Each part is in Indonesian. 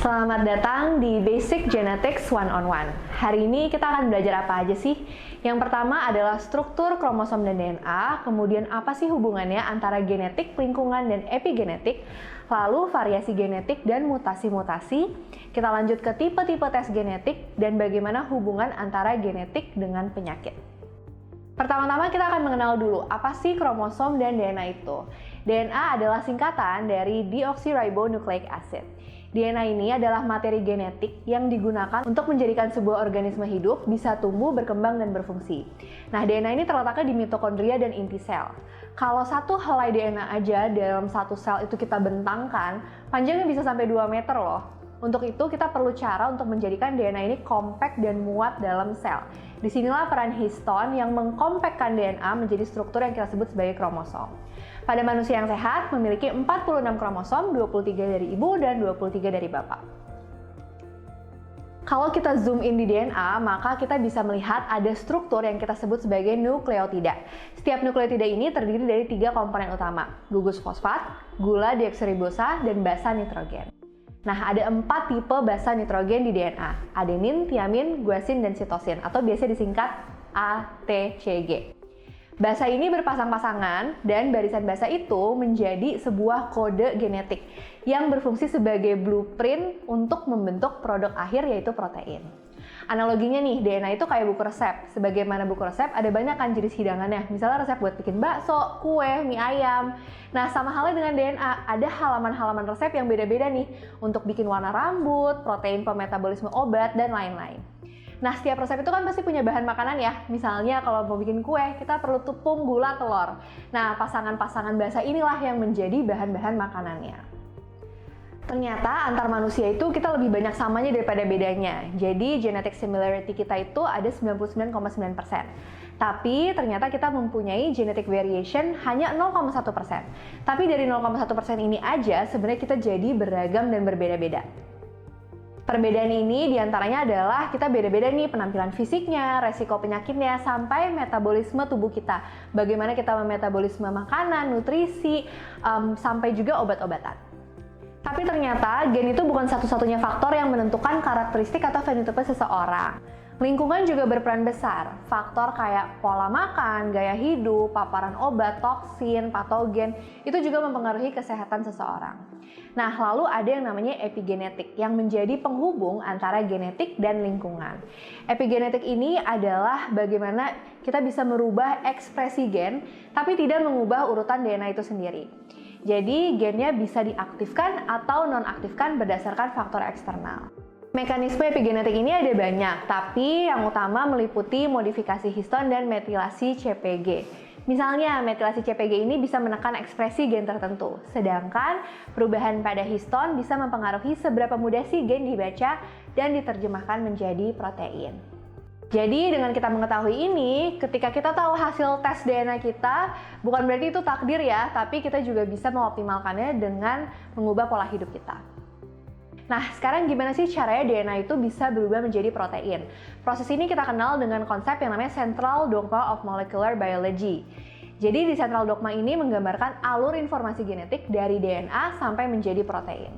Selamat datang di Basic Genetics One-on-One. Hari ini kita akan belajar apa aja sih? Yang pertama adalah struktur kromosom dan DNA, kemudian apa sih hubungannya antara genetik, lingkungan, dan epigenetik, lalu variasi genetik dan mutasi-mutasi. Kita lanjut ke tipe-tipe tes genetik dan bagaimana hubungan antara genetik dengan penyakit. Pertama-tama kita akan mengenal dulu apa sih kromosom dan DNA itu. DNA adalah singkatan dari deoxyribonucleic acid. DNA ini adalah materi genetik yang digunakan untuk menjadikan sebuah organisme hidup bisa tumbuh, berkembang, dan berfungsi. Nah, DNA ini terletaknya di mitokondria dan inti sel. Kalau satu helai DNA aja dalam satu sel itu kita bentangkan, panjangnya bisa sampai 2 meter loh. Untuk itu, kita perlu cara untuk menjadikan DNA ini kompak dan muat dalam sel. Disinilah peran histon yang mengkompakkan DNA menjadi struktur yang kita sebut sebagai kromosom. Pada manusia yang sehat, memiliki 46 kromosom, 23 dari ibu dan 23 dari bapak. Kalau kita zoom in di DNA, maka kita bisa melihat ada struktur yang kita sebut sebagai nukleotida. Setiap nukleotida ini terdiri dari 3 komponen utama, gugus fosfat, gula deoksiribosa, dan basa nitrogen. Nah, ada 4 tipe basa nitrogen di DNA, adenin, tiamin, guanin, dan sitosin, atau biasa disingkat ATCG. Basa ini berpasang-pasangan dan barisan basa itu menjadi sebuah kode genetik yang berfungsi sebagai blueprint untuk membentuk produk akhir yaitu protein. Analoginya nih, DNA itu kayak buku resep. Sebagaimana buku resep, ada banyak kan jenis hidangannya. Misalnya resep buat bikin bakso, kue, mie ayam. Nah, sama halnya dengan DNA, ada halaman-halaman resep yang beda-beda nih untuk bikin warna rambut, protein pemetabolisme obat, dan lain-lain. Nah, setiap resep itu kan pasti punya bahan makanan ya. Misalnya kalau mau bikin kue, kita perlu tepung, gula, telur. Nah, pasangan-pasangan basa inilah yang menjadi bahan-bahan makanannya. Ternyata antar manusia itu kita lebih banyak samanya daripada bedanya. Jadi genetic similarity kita itu ada 99,9%. Tapi ternyata kita mempunyai genetic variation hanya 0,1%. Tapi dari 0,1% ini aja sebenarnya kita jadi beragam dan berbeda-beda. Perbedaan ini diantaranya adalah kita beda-beda nih penampilan fisiknya, resiko penyakitnya, sampai metabolisme tubuh kita. Bagaimana kita memetabolisme makanan, nutrisi, sampai juga obat-obatan. Tapi ternyata gen itu bukan satu-satunya faktor yang menentukan karakteristik atau fenotipe seseorang. Lingkungan juga berperan besar. Faktor kayak pola makan, gaya hidup, paparan obat, toksin, patogen, itu juga mempengaruhi kesehatan seseorang. Nah, lalu ada yang namanya epigenetik yang menjadi penghubung antara genetik dan lingkungan. Epigenetik ini adalah bagaimana kita bisa merubah ekspresi gen, tapi tidak mengubah urutan DNA itu sendiri. Jadi, gennya bisa diaktifkan atau nonaktifkan berdasarkan faktor eksternal. Mekanisme epigenetik ini ada banyak, tapi yang utama meliputi modifikasi histon dan metilasi CpG. Misalnya, metilasi CpG ini bisa menekan ekspresi gen tertentu, sedangkan perubahan pada histon bisa mempengaruhi seberapa mudah si gen dibaca dan diterjemahkan menjadi protein. Jadi dengan kita mengetahui ini, ketika kita tahu hasil tes DNA kita, bukan berarti itu takdir ya, tapi kita juga bisa mengoptimalkannya dengan mengubah pola hidup kita. Nah, sekarang gimana sih caranya DNA itu bisa berubah menjadi protein? Proses ini kita kenal dengan konsep yang namanya Central Dogma of Molecular Biology. Jadi di Central Dogma ini menggambarkan alur informasi genetik dari DNA sampai menjadi protein.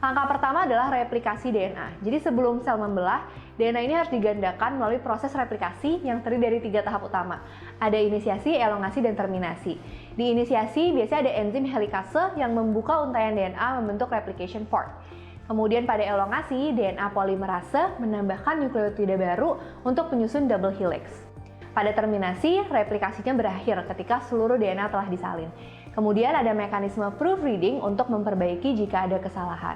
Langkah pertama adalah replikasi DNA. Jadi sebelum sel membelah, DNA ini harus digandakan melalui proses replikasi yang terdiri dari 3 tahap utama. Ada inisiasi, elongasi, dan terminasi. Di inisiasi biasanya ada enzim helikase yang membuka untaian DNA membentuk replication fork. Kemudian pada elongasi, DNA polimerase menambahkan nukleotida baru untuk menyusun double helix. Pada terminasi, replikasinya berakhir ketika seluruh DNA telah disalin. Kemudian ada mekanisme proofreading untuk memperbaiki jika ada kesalahan.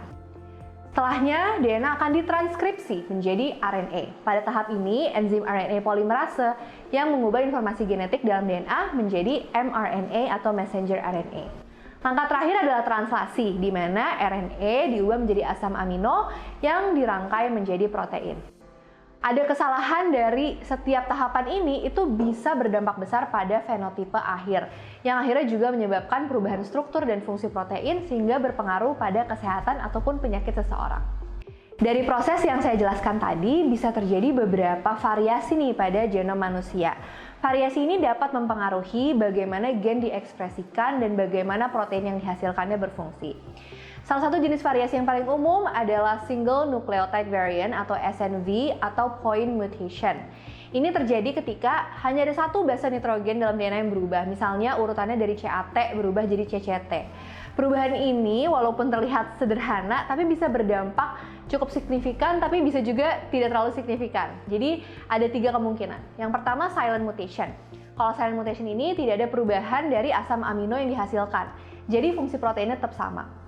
Setelahnya, DNA akan ditranskripsi menjadi RNA. Pada tahap ini, enzim RNA polimerase yang mengubah informasi genetik dalam DNA menjadi mRNA atau messenger RNA. Langkah terakhir adalah translasi, di mana RNA diubah menjadi asam amino yang dirangkai menjadi protein. Ada kesalahan dari setiap tahapan ini itu bisa berdampak besar pada fenotipe akhir, yang akhirnya juga menyebabkan perubahan struktur dan fungsi protein sehingga berpengaruh pada kesehatan ataupun penyakit seseorang. Dari proses yang saya jelaskan tadi, bisa terjadi beberapa variasi nih pada genom manusia. Variasi ini dapat mempengaruhi bagaimana gen diekspresikan dan bagaimana protein yang dihasilkannya berfungsi. Salah satu jenis variasi yang paling umum adalah single nucleotide variant atau SNV atau point mutation. Ini terjadi ketika hanya ada satu basa nitrogen dalam DNA yang berubah, misalnya urutannya dari CAT berubah jadi CCT. Perubahan ini walaupun terlihat sederhana, tapi bisa berdampak cukup signifikan, tapi bisa juga tidak terlalu signifikan. Jadi ada 3 kemungkinan. Yang pertama silent mutation. Kalau silent mutation ini tidak ada perubahan dari asam amino yang dihasilkan, jadi fungsi proteinnya tetap sama.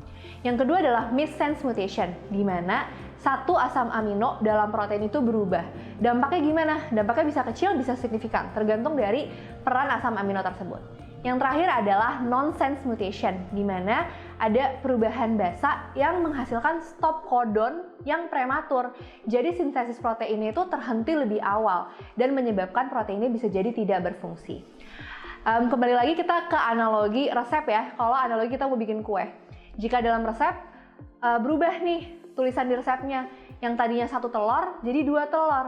Yang kedua adalah missense mutation, di mana satu asam amino dalam protein itu berubah. Dampaknya gimana? Dampaknya bisa kecil, bisa signifikan, tergantung dari peran asam amino tersebut. Yang terakhir adalah nonsense mutation, di mana ada perubahan basa yang menghasilkan stop codon yang prematur. Jadi sintesis proteinnya itu terhenti lebih awal dan menyebabkan proteinnya bisa jadi tidak berfungsi. Kembali lagi kita ke analogi resep ya. Kalau analogi kita mau bikin kue, jika dalam resep berubah nih tulisan di resepnya, yang tadinya 1 telur jadi 2 telur.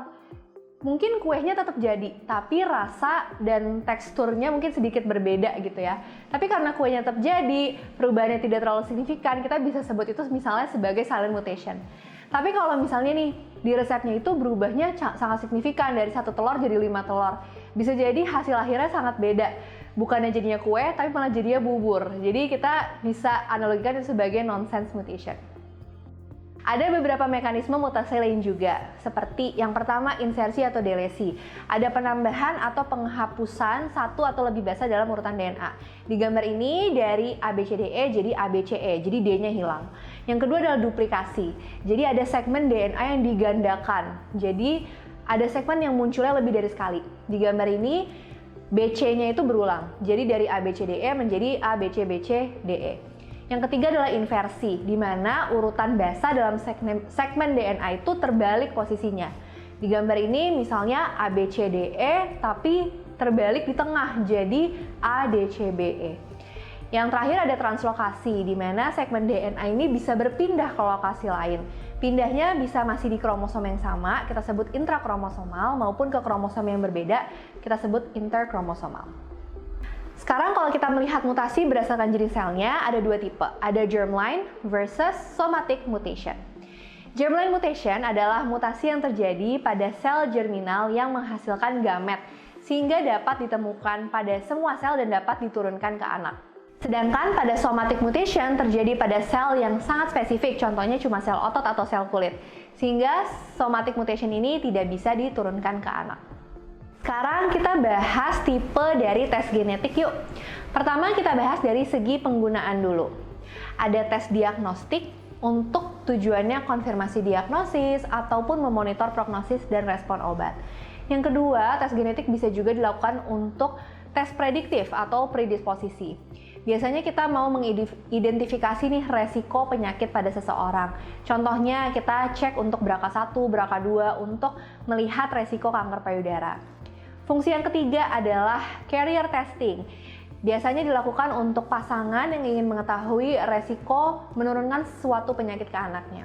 Mungkin kuenya tetap jadi, tapi rasa dan teksturnya mungkin sedikit berbeda gitu ya. Tapi karena kuenya tetap jadi, perubahannya tidak terlalu signifikan, kita bisa sebut itu misalnya sebagai silent mutation. Tapi kalau misalnya nih, di resepnya itu berubahnya sangat signifikan, dari 1 telur jadi 5 telur. Bisa jadi hasil akhirnya sangat beda. Bukannya jadinya kue, tapi malah jadinya bubur. Jadi kita bisa analogikan itu sebagai nonsense mutation. Ada beberapa mekanisme mutasi lain juga, seperti yang pertama insersi atau delesi. Ada penambahan atau penghapusan satu atau lebih basa dalam urutan DNA. Di gambar ini dari ABCDE jadi ABCE, jadi D-nya hilang. Yang kedua adalah duplikasi. Jadi ada segmen DNA yang digandakan. Jadi ada segmen yang munculnya lebih dari sekali. Di gambar ini BC-nya itu berulang. Jadi dari ABCDE menjadi ABCBCDE. Yang ketiga adalah inversi, di mana urutan basa dalam segmen DNA itu terbalik posisinya. Di gambar ini misalnya ABCDE tapi terbalik di tengah, jadi ADCBE. Yang terakhir ada translokasi, di mana segmen DNA ini bisa berpindah ke lokasi lain. Pindahnya bisa masih di kromosom yang sama, kita sebut intrakromosomal, maupun ke kromosom yang berbeda, kita sebut interkromosomal. Sekarang kalau kita melihat mutasi berdasarkan jenis selnya, ada 2 tipe. Ada germline versus somatic mutation. Germline mutation adalah mutasi yang terjadi pada sel germinal yang menghasilkan gamet, sehingga dapat ditemukan pada semua sel dan dapat diturunkan ke anak. Sedangkan pada somatic mutation terjadi pada sel yang sangat spesifik, contohnya cuma sel otot atau sel kulit, sehingga somatic mutation ini tidak bisa diturunkan ke anak. Sekarang kita bahas tipe dari tes genetik yuk. Pertama kita bahas dari segi penggunaan dulu. Ada tes diagnostik untuk tujuannya konfirmasi diagnosis ataupun memonitor prognosis dan respon obat. Yang kedua, tes genetik bisa juga dilakukan untuk tes prediktif atau predisposisi. Biasanya kita mau mengidentifikasi nih resiko penyakit pada seseorang. Contohnya kita cek untuk BRCA1, BRCA2 untuk melihat resiko kanker payudara. Fungsi yang ketiga adalah carrier testing. Biasanya dilakukan untuk pasangan yang ingin mengetahui resiko menurunkan suatu penyakit ke anaknya.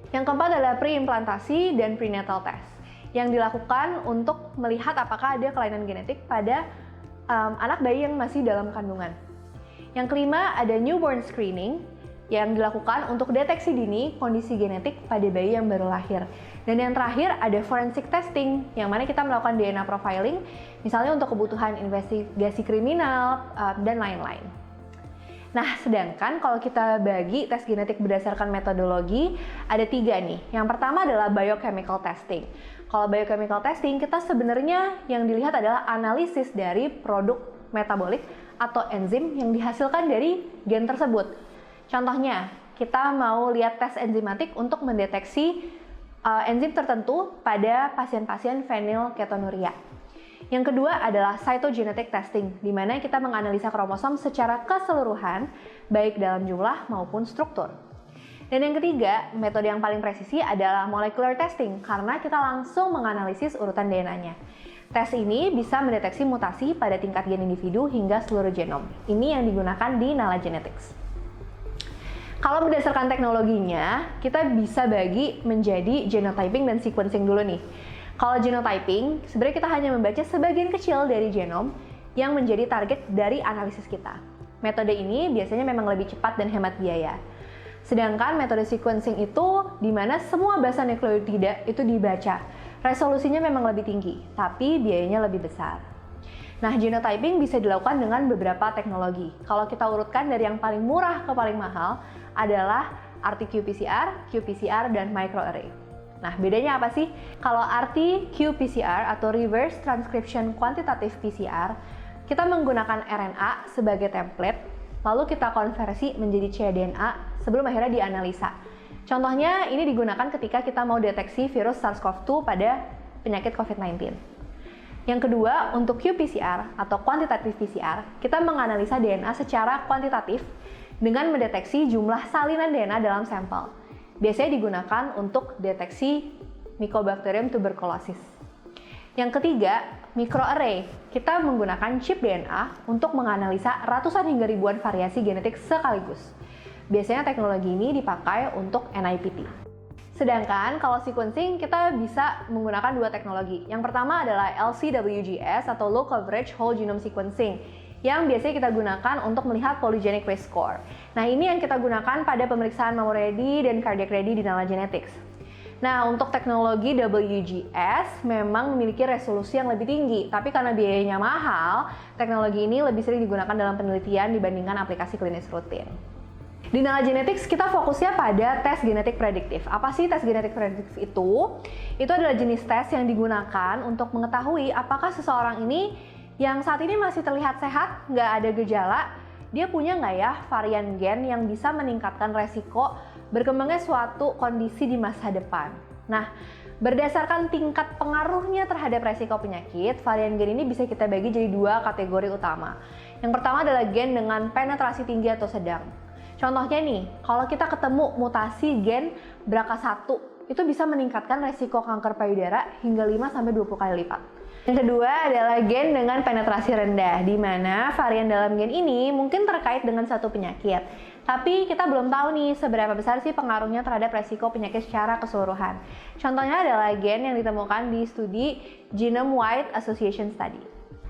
Yang keempat adalah preimplantasi dan prenatal test, yang dilakukan untuk melihat apakah ada kelainan genetik pada anak bayi yang masih dalam kandungan. Yang kelima ada newborn screening, yang dilakukan untuk deteksi dini kondisi genetik pada bayi yang baru lahir. Dan yang terakhir ada forensic testing, yang mana kita melakukan DNA profiling, misalnya untuk kebutuhan investigasi kriminal, dan lain-lain. Nah, sedangkan kalau kita bagi tes genetik berdasarkan metodologi, ada 3 nih. Yang pertama adalah biochemical testing. Kalau biochemical testing, kita sebenarnya yang dilihat adalah analisis dari produk metabolik atau enzim yang dihasilkan dari gen tersebut. Contohnya, kita mau lihat tes enzimatik untuk mendeteksi enzim tertentu pada pasien-pasien fenilketonuria. Yang kedua adalah cytogenetic testing, di mana kita menganalisa kromosom secara keseluruhan, baik dalam jumlah maupun struktur. Dan yang ketiga, metode yang paling presisi adalah molecular testing, karena kita langsung menganalisis urutan DNA-nya. Tes ini bisa mendeteksi mutasi pada tingkat gen individu hingga seluruh genom. Ini yang digunakan di Nala Genetics. Kalau berdasarkan teknologinya, kita bisa bagi menjadi genotyping dan sequencing dulu nih. Kalau genotyping, sebenarnya kita hanya membaca sebagian kecil dari genom yang menjadi target dari analisis kita. Metode ini biasanya memang lebih cepat dan hemat biaya. Sedangkan metode sequencing itu di mana semua basa nukleotida itu dibaca. Resolusinya memang lebih tinggi, tapi biayanya lebih besar. Nah, genotyping bisa dilakukan dengan beberapa teknologi. Kalau kita urutkan dari yang paling murah ke paling mahal adalah RT-qPCR, qPCR, dan microarray. Nah, bedanya apa sih? Kalau RT-qPCR atau Reverse Transcription Quantitative PCR, kita menggunakan RNA sebagai template, lalu kita konversi menjadi cDNA sebelum akhirnya dianalisa. Contohnya, ini digunakan ketika kita mau deteksi virus SARS-CoV-2 pada penyakit COVID-19. Yang kedua, untuk qPCR atau Quantitative PCR, kita menganalisa DNA secara kuantitatif dengan mendeteksi jumlah salinan DNA dalam sampel. Biasanya digunakan untuk deteksi Mycobacterium tuberculosis. Yang ketiga, microarray. Kita menggunakan chip DNA untuk menganalisa ratusan hingga ribuan variasi genetik sekaligus. Biasanya teknologi ini dipakai untuk NIPT. Sedangkan kalau sequencing kita bisa menggunakan dua teknologi. Yang pertama adalah LC-WGS atau Low Coverage Whole Genome Sequencing yang biasanya kita gunakan untuk melihat polygenic risk score. Nah, ini yang kita gunakan pada pemeriksaan mammoready dan cardiac ready di Nala Genetics. Nah, untuk teknologi WGS memang memiliki resolusi yang lebih tinggi, tapi karena biayanya mahal, teknologi ini lebih sering digunakan dalam penelitian dibandingkan aplikasi klinis rutin. Di Nala Genetics kita fokusnya pada tes genetik prediktif. Apa sih tes genetik prediktif itu? Itu adalah jenis tes yang digunakan untuk mengetahui apakah seseorang ini yang saat ini masih terlihat sehat, nggak ada gejala, dia punya nggak ya varian gen yang bisa meningkatkan resiko berkembangnya suatu kondisi di masa depan. Nah, berdasarkan tingkat pengaruhnya terhadap resiko penyakit, varian gen ini bisa kita bagi jadi dua kategori utama. Yang pertama adalah gen dengan penetrasi tinggi atau sedang. Contohnya nih, kalau kita ketemu mutasi gen BRCA1, itu bisa meningkatkan resiko kanker payudara hingga 5-20 kali lipat. Yang kedua adalah gen dengan penetrasi rendah, di mana varian dalam gen ini mungkin terkait dengan satu penyakit. Tapi kita belum tahu nih seberapa besar sih pengaruhnya terhadap resiko penyakit secara keseluruhan. Contohnya adalah gen yang ditemukan di studi Genome-Wide Association Study.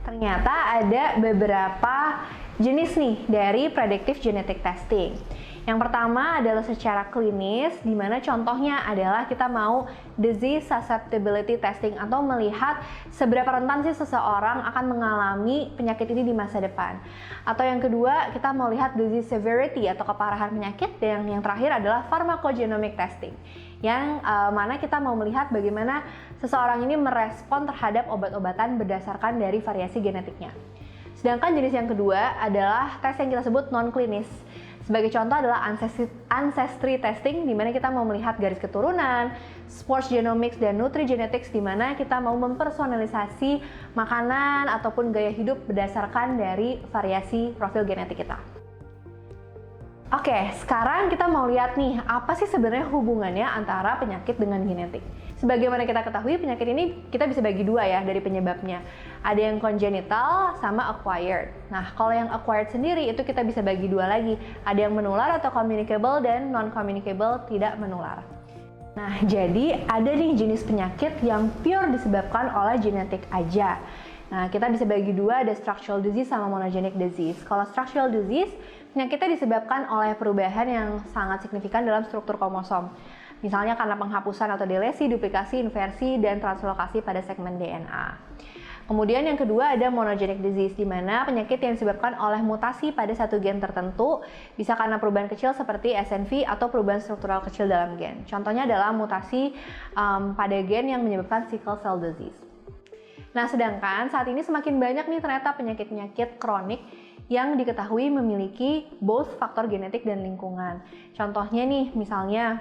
Ternyata ada beberapa jenis nih dari predictive genetic testing. Yang pertama adalah secara klinis, di mana contohnya adalah kita mau disease susceptibility testing atau melihat seberapa rentan sih seseorang akan mengalami penyakit ini di masa depan. Atau yang kedua, kita mau lihat disease severity atau keparahan penyakit, dan yang terakhir adalah pharmacogenomic testing, yang mana kita mau melihat bagaimana seseorang ini merespon terhadap obat-obatan berdasarkan dari variasi genetiknya. Sedangkan jenis yang kedua adalah tes yang kita sebut non-klinis. Sebagai contoh adalah ancestry testing, di mana kita mau melihat garis keturunan, sports genomics, dan nutrigenetics, di mana kita mau mempersonalisasi makanan ataupun gaya hidup berdasarkan dari variasi profil genetik kita. Oke, sekarang kita mau lihat nih, apa sih sebenarnya hubungannya antara penyakit dengan genetik. Sebagaimana kita ketahui, penyakit ini kita bisa bagi dua ya dari penyebabnya. Ada yang congenital sama acquired. Nah, kalau yang acquired sendiri itu kita bisa bagi dua lagi. Ada yang menular atau communicable dan non-communicable tidak menular. Nah, jadi ada nih jenis penyakit yang pure disebabkan oleh genetik aja. Nah, kita bisa bagi dua, ada structural disease sama monogenic disease. Kalau structural disease, penyakitnya disebabkan oleh perubahan yang sangat signifikan dalam struktur kromosom. Misalnya karena penghapusan atau delesi, duplikasi, inversi, dan translokasi pada segmen DNA. Kemudian yang kedua ada monogenic disease, di mana penyakit yang disebabkan oleh mutasi pada satu gen tertentu, bisa karena perubahan kecil seperti SNV atau perubahan struktural kecil dalam gen. Contohnya adalah mutasi pada gen yang menyebabkan sickle cell disease. Nah, sedangkan saat ini semakin banyak nih ternyata penyakit-penyakit kronik yang diketahui memiliki both faktor genetik dan lingkungan. Contohnya nih, misalnya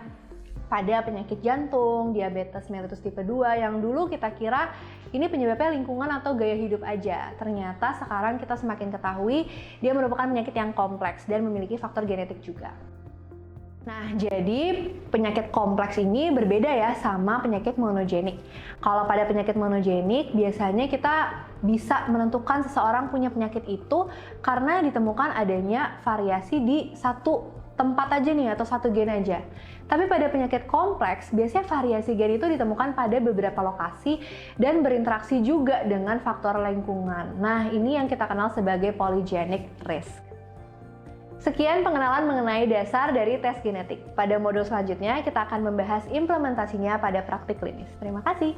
pada penyakit jantung, diabetes mellitus tipe 2 yang dulu kita kira ini penyebabnya lingkungan atau gaya hidup aja. Ternyata sekarang kita semakin ketahui dia merupakan penyakit yang kompleks dan memiliki faktor genetik juga. Nah, jadi penyakit kompleks ini berbeda ya sama penyakit monogenik. Kalau pada penyakit monogenik, biasanya kita bisa menentukan seseorang punya penyakit itu karena ditemukan adanya variasi di satu tempat aja nih atau satu gen aja. Tapi pada penyakit kompleks, biasanya variasi gen itu ditemukan pada beberapa lokasi dan berinteraksi juga dengan faktor lingkungan. Nah, ini yang kita kenal sebagai polygenic risk. Sekian pengenalan mengenai dasar dari tes genetik. Pada modul selanjutnya, kita akan membahas implementasinya pada praktik klinis. Terima kasih.